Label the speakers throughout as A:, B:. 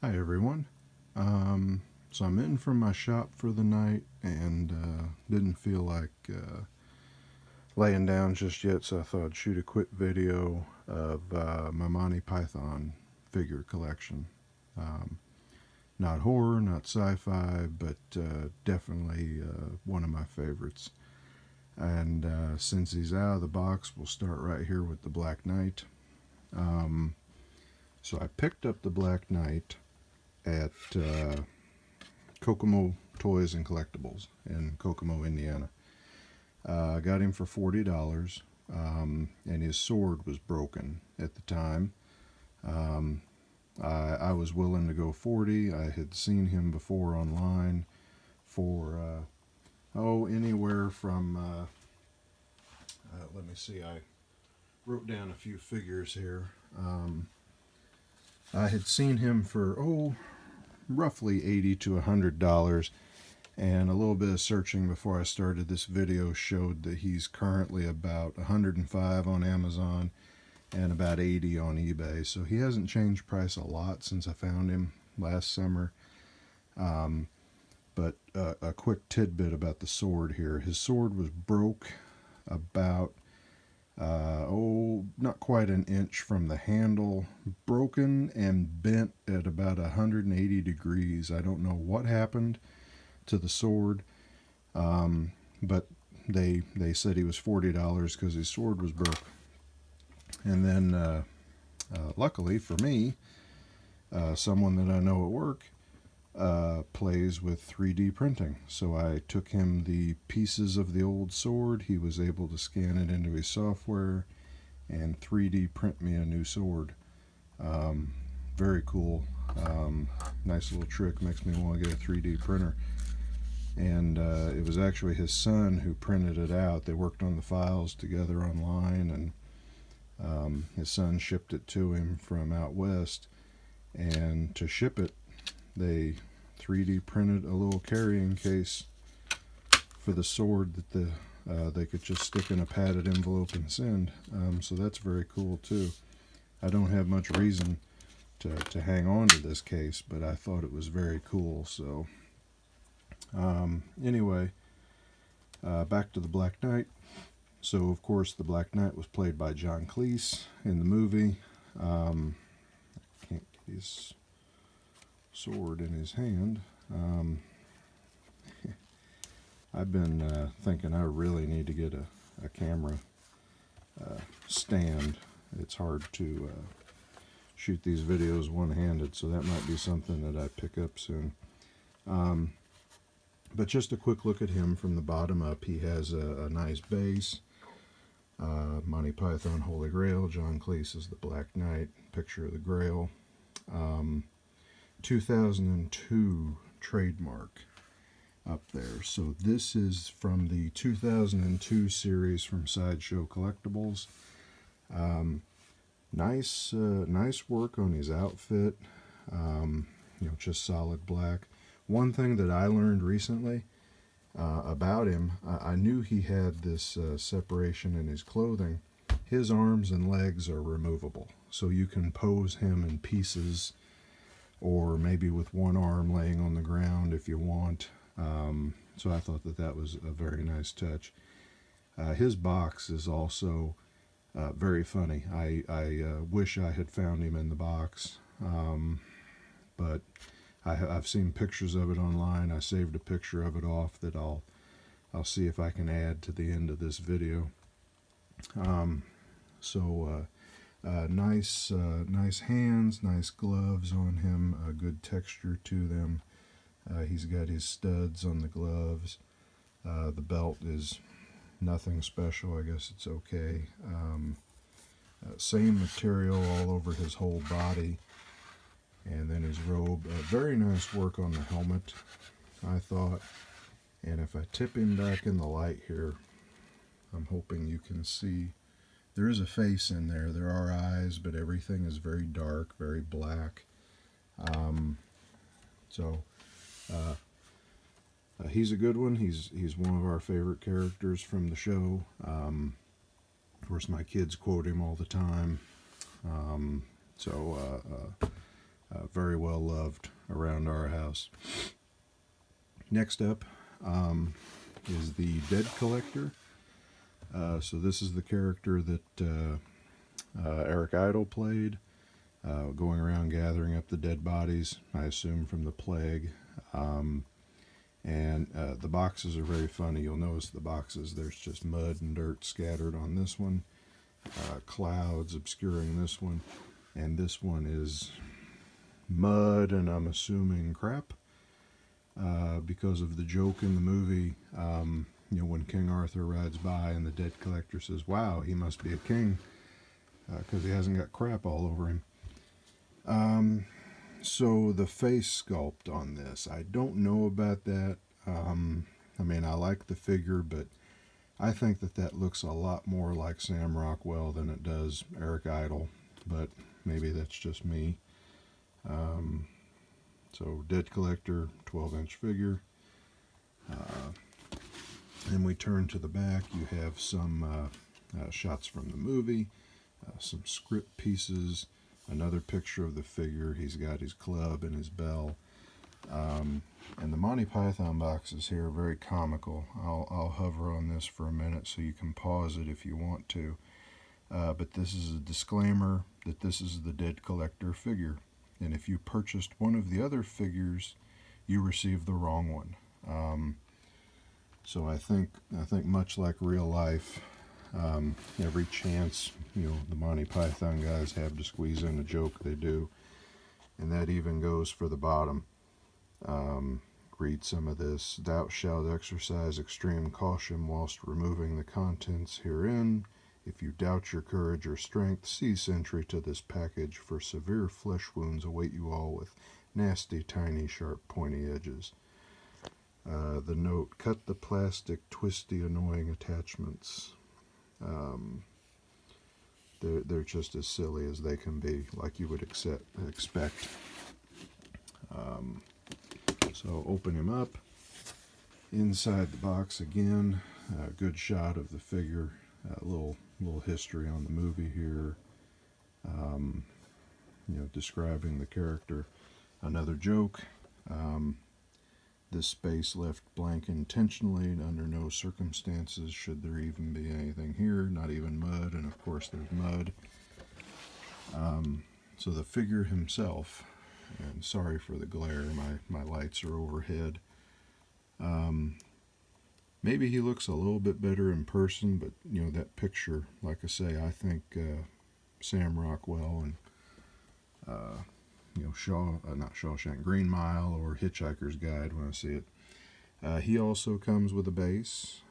A: Hi everyone. So I'm in from my shop for the night and didn't feel like laying down just yet, so I thought I'd shoot a quick video of my Monty Python figure collection. Um, Not horror, not sci-fi, but definitely one of my favorites. And since he's out of the box, we'll start right here with the Black Knight. Um, so I picked up the Black Knight at Kokomo Toys and Collectibles in Kokomo, Indiana. I got him for $40, and his sword was broken at the time. Um, I was willing to go 40. I had seen him before online for anywhere from let me see. I wrote down a few figures here. I had seen him for roughly $80 to $100. And a little bit of searching before I started this video showed that he's currently about 105 on Amazon and about 80 on eBay. So he hasn't changed price a lot since I found him last summer. But a quick tidbit about the sword here. His sword was broke about, not quite an inch from the handle, broken and bent at about 180 degrees. I don't know what happened to the sword. But they said he was $40 because his sword was broke. And then, luckily for me, someone that I know at work plays with 3D printing. So I took him the pieces of the old sword. He was able to scan it into his software and 3D print me a new sword. Very cool. Nice little trick. Makes me want to get a 3D printer. And it was actually his son who printed it out. They worked on the files together online, and his son shipped it to him from out west. And to ship it, they 3D printed a little carrying case for the sword that they could just stick in a padded envelope and send. So that's very cool too. I don't have much reason to hang on to this case, but I thought it was very cool. So anyway, back to the Black Knight. So, of course, the Black Knight was played by John Cleese in the movie. I can't get his sword in his hand. I've been thinking I really need to get a camera stand. It's hard to shoot these videos one-handed, so that might be something that I pick up soon. But just a quick look at him from the bottom up. He has a nice base. Monty Python, Holy Grail. John Cleese is the Black Knight. Picture of the Grail. 2002 trademark up there. So this is from the 2002 series from SideShow Collectibles. Nice work on his outfit. Just solid black. One thing that I learned recently about him, I knew he had this separation in his clothing. His arms and legs are removable, so you can pose him in pieces, or maybe with one arm laying on the ground if you want. So I thought that was a very nice touch. His box is also very funny. I wish I had found him in the box, but I've seen pictures of it online. I saved a picture of it off that I'll see if I can add to the end of this video. Nice hands, nice gloves on him, a good texture to them. He's got his studs on the gloves. The belt is nothing special. I guess it's okay. Same material all over his whole body. And then his robe. Very nice work on the helmet, I thought. And if I tip him back in the light here, I'm hoping you can see there is a face in there. There are eyes, but everything is very dark, very black. He's a good one. He's one of our favorite characters from the show. Of course, my kids quote him all the time. Very well loved around our house. Next up is the Dead Collector. So this is the character that Eric Idle played, going around gathering up the dead bodies, I assume from the plague. And the boxes are very funny. You'll notice the boxes, there's just mud and dirt scattered on this one, clouds obscuring this one, and this one is mud and I'm assuming crap, because of the joke in the movie. When King Arthur rides by and the Dead Collector says, "Wow, he must be a king," because he hasn't got crap all over him. So the face sculpt on this, I don't know about that. I mean, I like the figure, but I think that looks a lot more like Sam Rockwell than it does Eric Idle, but maybe that's just me. So Dead Collector, 12-inch figure. And we turn to the back. You have some shots from the movie, some script pieces, another picture of the figure. He's got his club and his bell. And the Monty Python boxes here are very comical. I'll hover on this for a minute so you can pause it if you want to. But this is a disclaimer that this is the Dead Collector figure. And if you purchased one of the other figures, you received the wrong one. So I think much like real life, every chance the Monty Python guys have to squeeze in a joke, they do, and that even goes for the bottom. Read some of this. "Thou shalt exercise extreme caution whilst removing the contents herein. If you doubt your courage or strength, cease entry to this package, for severe flesh wounds await you all with nasty, tiny, sharp, pointy edges." The note: "Cut the plastic, twisty, annoying attachments." They're just as silly as they can be, like you would expect. So open him up. Inside the box again, a good shot of the figure. A little history on the movie here. Describing the character. Another joke. This space left blank intentionally, and under no circumstances should there even be anything here, not even mud, and of course there's mud. So the figure himself, and sorry for the glare, my lights are overhead. Maybe he looks a little bit better in person, but that picture, like I say, I think Sam Rockwell and not Shawshank, Green Mile or Hitchhiker's Guide when I see it. He also comes with a base,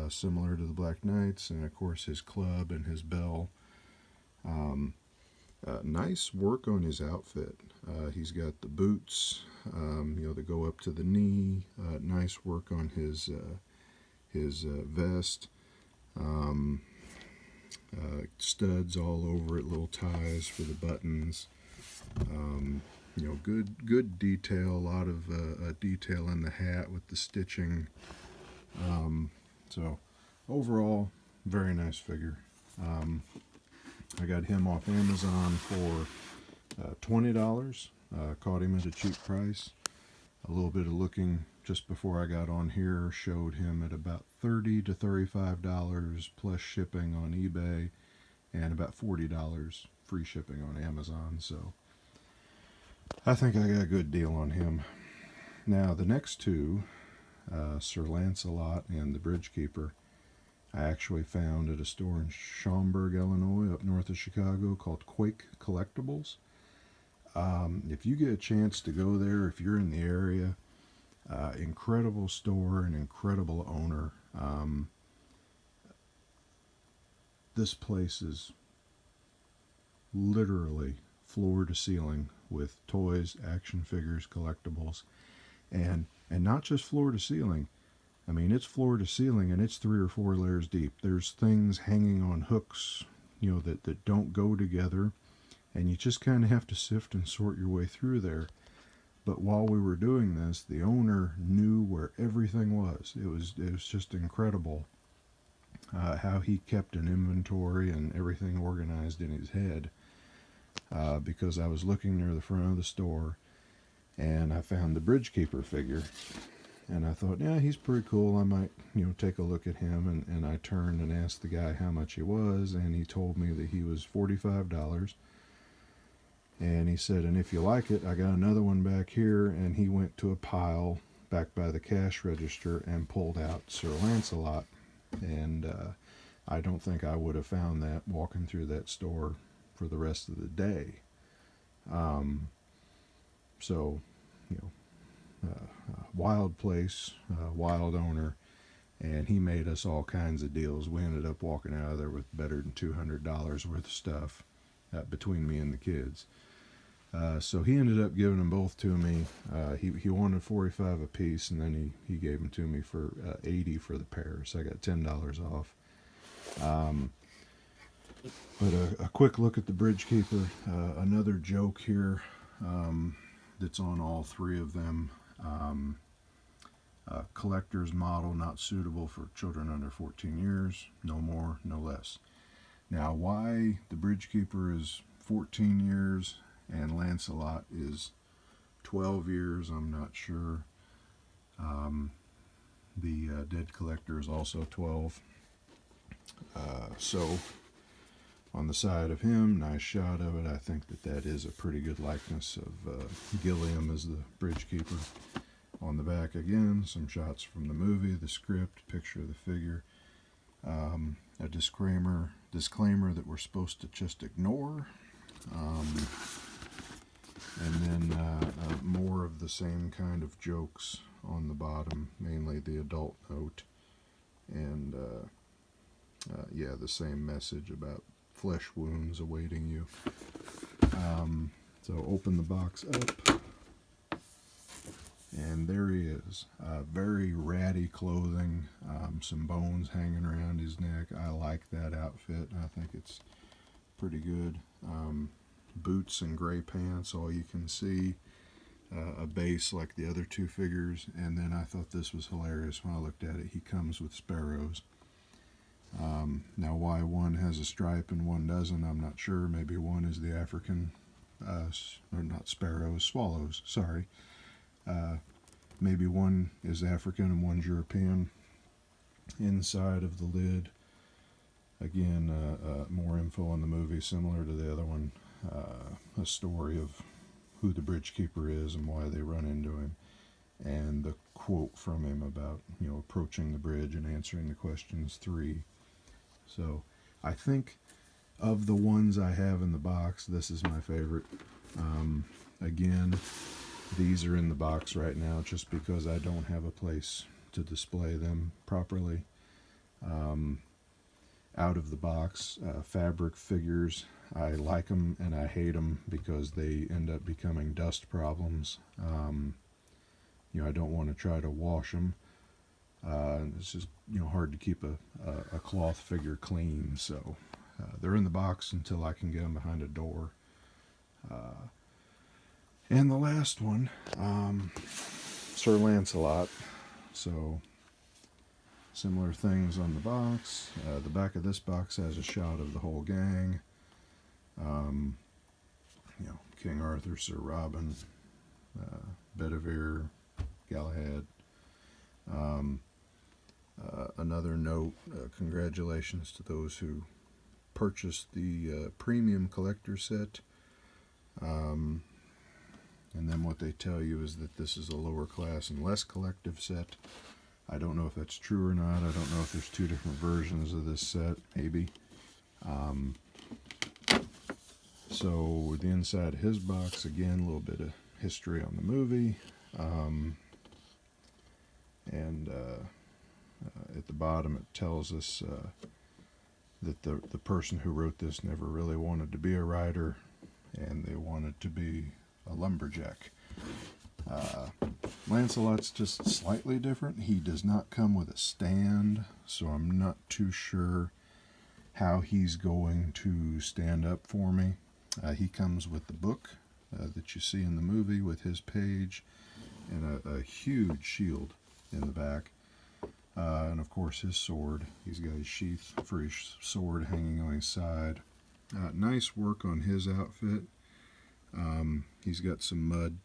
A: similar to the Black Knights, and of course his club and his bell. Nice work on his outfit. He's got the boots, that go up to the knee. Nice work on his vest. Studs all over it, little ties for the buttons. Good detail, a lot of detail in the hat with the stitching. So overall, very nice figure. I got him off Amazon for $20. Caught him at a cheap price. A little bit of looking just before I got on here showed him at about $30 to $35 plus shipping on eBay, and about $40 free shipping on Amazon. So I think I got a good deal on him. Now the next two, Sir Lancelot and the Bridge Keeper, I actually found at a store in Schaumburg, Illinois, up north of Chicago, called Quake Collectibles. If you get a chance to go there, if you're in the area, incredible store and incredible owner. This place is literally floor to ceiling with toys, action figures, collectibles, and not just floor to ceiling. I mean, it's floor to ceiling and it's 3 or 4 layers deep. There's things hanging on hooks, that don't go together, and you just kind of have to sift and sort your way through there. But while we were doing this, the owner knew where everything was. It was just incredible how he kept an inventory and everything organized in his head. Because I was looking near the front of the store, and I found the Bridge Keeper figure. And I thought, yeah, he's pretty cool. I might, take a look at him. And I turned and asked the guy how much he was, and he told me that he was $45. And he said, and if you like it, I got another one back here. And he went to a pile back by the cash register and pulled out Sir Lancelot. And I don't think I would have found that walking through that store for the rest of the day. So, wild place, wild owner, and he made us all kinds of deals. We ended up walking out of there with better than $200 worth of stuff between me and the kids. So he ended up giving them both to me. He wanted 45 a piece, and then he gave them to me for 80 for the pair, so I got $10 off. But a quick look at the Bridge Keeper. Another joke here that's on all three of them. Collector's model not suitable for children under 14 years. No more, no less. Now, why the Bridge Keeper is 14 years and Lancelot is 12 years, I'm not sure. The Dead Collector is also 12. So, on the side of him, nice shot of it. I think that is a pretty good likeness of Gilliam as the Bridge Keeper. On the back again, some shots from the movie, the script, picture of the figure. A disclaimer that we're supposed to just ignore. And then more of the same kind of jokes on the bottom, mainly the adult note. And the same message about flesh wounds awaiting you. So open the box up. And there he is. Very ratty clothing, some bones hanging around his neck. I like that outfit. I think it's pretty good. Boots and gray pants, all you can see. A base like the other two figures. And then I thought this was hilarious when I looked at it. He comes with sparrows. Now why one has a stripe and one doesn't, I'm not sure. Maybe one is the African, or not sparrows, swallows, sorry. Maybe one is African and one's European. Inside of the lid, again, more info on the movie, similar to the other one. A story of who the Bridge Keeper is and why they run into him, and the quote from him about approaching the bridge and answering the questions 3. So I think of the ones I have in the box, this is my favorite. Again, these are in the box right now just because I don't have a place to display them properly. Out of the box, fabric figures, I like them and I hate them because they end up becoming dust problems. I don't want to try to wash them. It's just hard to keep a cloth figure clean, so they're in the box until I can get them behind a door. And the last one, Sir Lancelot. So similar things on the box. The back of this box has a shot of the whole gang. King Arthur, Sir Robin, Bedivere, Galahad. Another note, congratulations to those who purchased the premium collector set. And then what they tell you is that this is a lower class and less collective set. I don't know if that's true or not. I don't know if there's 2 different versions of this set, maybe. So the inside of his box, again, a little bit of history on the movie. At the bottom it tells us that the person who wrote this never really wanted to be a writer, and they wanted to be a lumberjack. Lancelot's just slightly different. He does not come with a stand, so I'm not too sure how he's going to stand up for me. He comes with the book that you see in the movie with his page and a huge shield in the back. And of course his sword. He's got his sheath for his sword hanging on his side. Nice work on his outfit. He's got some mud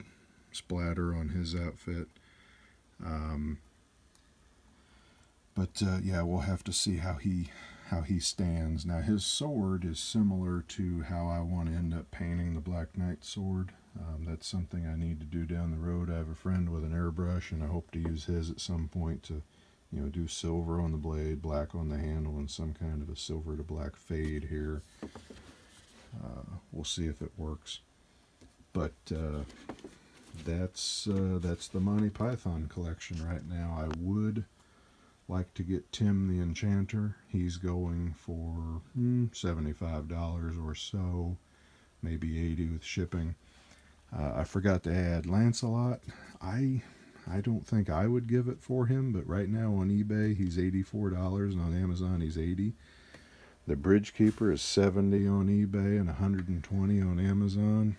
A: splatter on his outfit. Yeah, we'll have to see how he stands. Now his sword is similar to how I want to end up painting the Black Knight sword. That's something I need to do down the road. I have a friend with an airbrush, and I hope to use his at some point to, do silver on the blade, black on the handle, and some kind of a silver to black fade here. We'll see if it works. But that's the Monty Python collection right now. I would like to get Tim the Enchanter. He's going for $75 or so, maybe $80 with shipping. I forgot to add Lancelot. I don't think I would give it for him, but right now on eBay he's $84, and on Amazon he's $80. The Bridge Keeper is $70 on eBay and $120 on Amazon.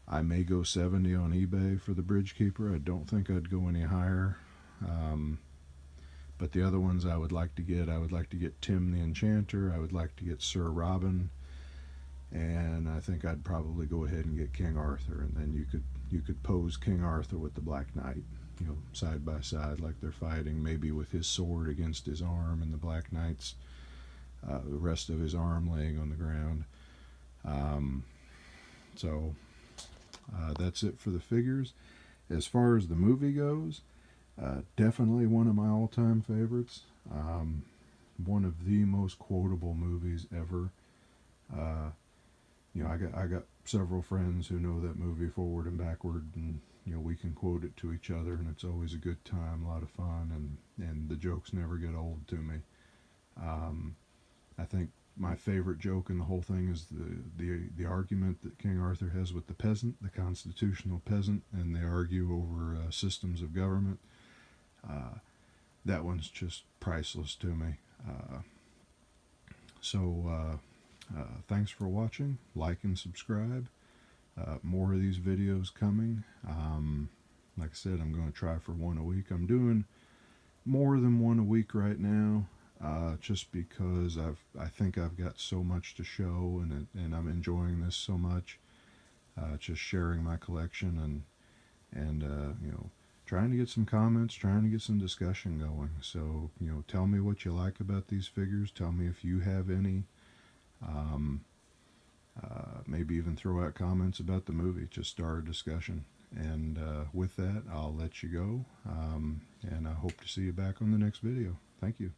A: I may go $70 on eBay for the Bridge Keeper. I don't think I'd go any higher. But the other ones I would like to get Tim the Enchanter. I would like to get Sir Robin. And I think I'd probably go ahead and get King Arthur, and then you could pose King Arthur with the Black Knight, side by side like they're fighting, maybe with his sword against his arm and the Black Knight's the rest of his arm laying on the ground. That's it for the figures. As far as the movie goes, definitely one of my all-time favorites. One of the most quotable movies ever. I got several friends who know that movie forward and backward, and we can quote it to each other, and it's always a good time, a lot of fun, and the jokes never get old to me. I think my favorite joke in the whole thing is the argument that King Arthur has with the peasant, the constitutional peasant, and they argue over systems of government. That one's just priceless to me. Thanks for watching. Like and subscribe. More of these videos coming. Like I said, I'm going to try for one a week. I'm doing more than one a week right now, just because I think I've got so much to show, and I'm enjoying this so much. Just sharing my collection and trying to get some comments, trying to get some discussion going. So tell me what you like about these figures. Tell me if you have any. Maybe even throw out comments about the movie. Just start a discussion. And with that, I'll let you go. And I hope to see you back on the next video. Thank you.